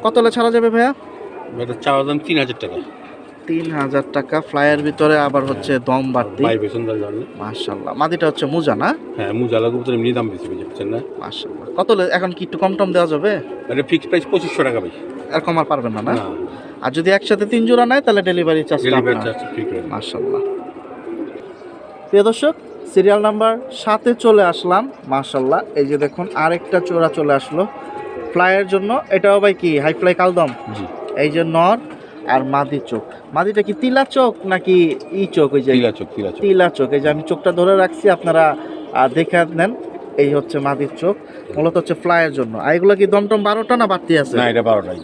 কত হলে ছাড়া যাবে ভাইয়া? এটা চাওয়া দাম 3000 টাকা। 3000 টাকা। ফ্লাইয়ের ভিতরে আবার হচ্ছে দম বাড়তি। ভাই বেসনদার জানি মাশাআল্লাহ। মাদিটা হচ্ছে মুজা না? হ্যাঁ মুজা লাগু তো এমনি দাম বেশি বুঝছেন না। মাশাআল্লাহ। কত হলে এখন কি একটু কম টম দেওয়া যাবে? এটা ফিক্সড প্রাইস 2500 টাকা ভাই। আর কম আর পারবেন না? আর যদি একসাথে 3 জোড়া নেয় তাহলে ডেলিভারি চার্জ ফ্রি করে। মাশাআল্লাহ। প্রিয় দর্শক, সিরিয়াল নাম্বার 7 এ চলে আসলাম। মাশাআল্লাহ, এই যে দেখুন আরেকটা জোড়া চলে আসলো ফ্লাইয়ের জন্য। এটাও ভাই কি হাই ফ্লাই কালদম? জি। এই যে নর আর মাদি চোখ। মাদিটা কি তিলা চোখ নাকি ই চোখ? ওই যে তিলা চোখ। এই যে আমি চোখটা ধরে রাখছি, আপনারা দেখে নেন। এই হচ্ছে মাদির চোখ, মূলত হচ্ছে ফ্লাইয়ের জন্য। আর এগুলো কি দমটম 12টা না বাড়তি আছে? না, এটা 12টাই।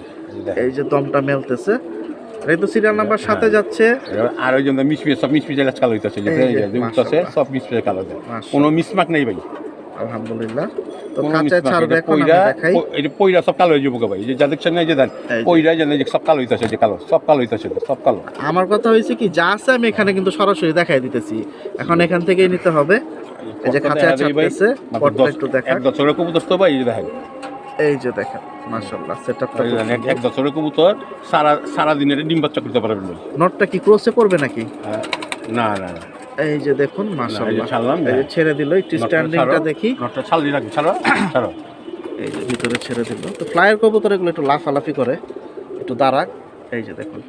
এই যে দমটা মেলতেছে। এই তো সিরিয়াল নাম্বার 7 এ যাচ্ছে। আর ওই জন্য সব মিসমিস কালো হইতাছে, যে উঠতাছে সব মিসমিস কালো। কোনো মিসমাক নাই ভাই, আলহামদুলিল্লাহ। তো কাঁচা ছাড়বে এখন আমি দেখাই। এই পয়রা সব কালো হয়ে যাবে ভাই। এই যে যা দেখছেন না, এই যে দেন পয়রা জানেন যে সব কালো হইতাছে, যে কালো সব কালো হইতাছে, সব কালো। আমার কথা হইছে কি, যা আছে আমি এখানে কিন্তু সরাসরি দেখাই দিতেছি। এখন এখান থেকেই নিতে হবে। এই যে কাঁচা ছাড়তেছে, পটটা একটু দেখা। এক বছরের কবুতর তো ভাই, এই যে দেখেন। এই যে দেখেন মাশাআল্লাহ, সেটআপটা এক বছরের কবুতর সারা দিনের ডিম বাচ্চা করতে পারবেন ভাই। নটটা কি ক্রসে পড়বে নাকি? না না না। এই যে দেখুন মাশাআল্লাহ, এই যে ছেড়ে দিল। একটু স্ট্যান্ডিংটা দেখি। নটটা ছাড়লি রাখি, ছাড়ো ছাড়ো। এই যে ভিতরে ছেড়ে দিল। তো ফ্লাইয়ের কবুতর এগুলো একটু লাফালাফি করে, একটু দাঁড়াক। এই যে দেখুন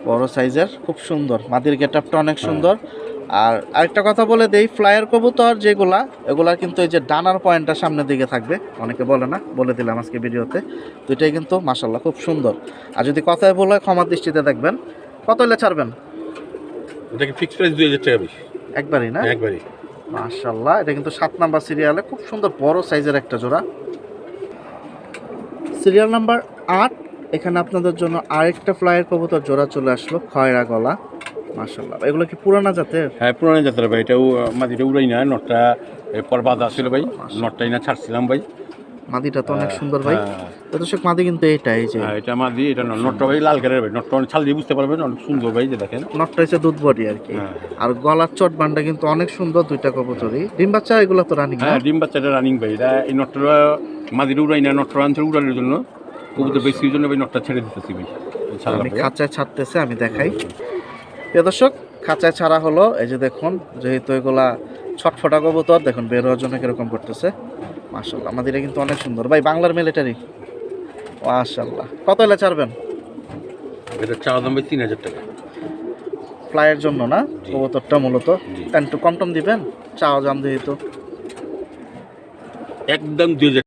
বড় সাইজের, খুব সুন্দর। মাদির গেটআপটা অনেক সুন্দর। আর আরেকটা কথা বলে দেই, ফ্লাইয়ের কবুতর যেগুলা, এগুলা কিন্তু এই যে ডানার পয়েন্টটা সামনের দিকে থাকবে। অনেকে বলে না, বলে দিলাম আজকে ভিডিওতে। দুইটাই কিন্তু মাশাআল্লাহ খুব সুন্দর। আর যদি কথায় বলে ক্ষমার দৃষ্টিতে দেখবেন। কত হলে ছাড়বেন? এটা কি ফিক্সড প্রাইস 2000 টাকা ভাই। একবারই না? একবারই। মাশাআল্লাহ, এটা কিন্তু 7 নাম্বার সিরিয়ালে খুব সুন্দর বড় সাইজের একটা জোড়া। সিরিয়াল নাম্বার 8, এখানে আপনাদের জন্য আরেকটা ফ্লাইয়ের কবুতর জোড়া চলে আসলো, খয়রা গলা। মাশাআল্লাহ, এগুলো কি পুরানা জাতের? হ্যাঁ পুরানা জাতের ভাই। এটাও মাদিটা উড়াই না, নটটা এরপর বাঁধা ছিল ভাই, নটটাই না ছাড়ছিলাম ভাই। মাদিটা তো অনেক সুন্দর ভাই। তো দর্শক, মাদি কিন্তু এইটা, এই যে এটা মাদি, এটা নটটা ভাই লাল কালারের ভাই। নটটা অনেক ছাল দিয়ে বুঝতে পারবেন, অনেক সুন্দর ভাই, যে দেখেন। নটটা হচ্ছে দুধ বডি আর কি। আর গলার চট বান্ডা কিন্তু অনেক সুন্দর। দুইটা কবুতরই ডিম বাচ্চা, এগুলো তো রানিং। হ্যাঁ ডিম বাচ্চাটা রানিং ভাই। এটা এই নটটা মাদিটা উড়াই না, নটটা আনছে উড়ানোর জন্য, কবুতর বেশির জন্য ভাই নটটা ছেড়ে দিতেছি ভাই। আমি খাঁচায় ছাড়তেছে, আমি দেখাই। প্রিয় দর্শক, খাঁচায় ছাড়া হলো। এই যে দেখুন, যেহেতু এগুলা ছটফটা কবুতর, দেখুন বের হওয়ার জন্য কিরকম করতেছে। মাশাআল্লাহ, আমাদের কিন্তু অনেক সুন্দর ভাই, বাংলার মিলিটারি। মাশাআল্লাহ। কত হলে ছাড়বেন? এটা চাওয়া দাম ভাই 3000 টাকা। ফ্লাইয়ের জন্য না কবুতরটা মূলত? একটু কম টম দিবেন, চাওয়া দাম যেহেতু। একদম 2000।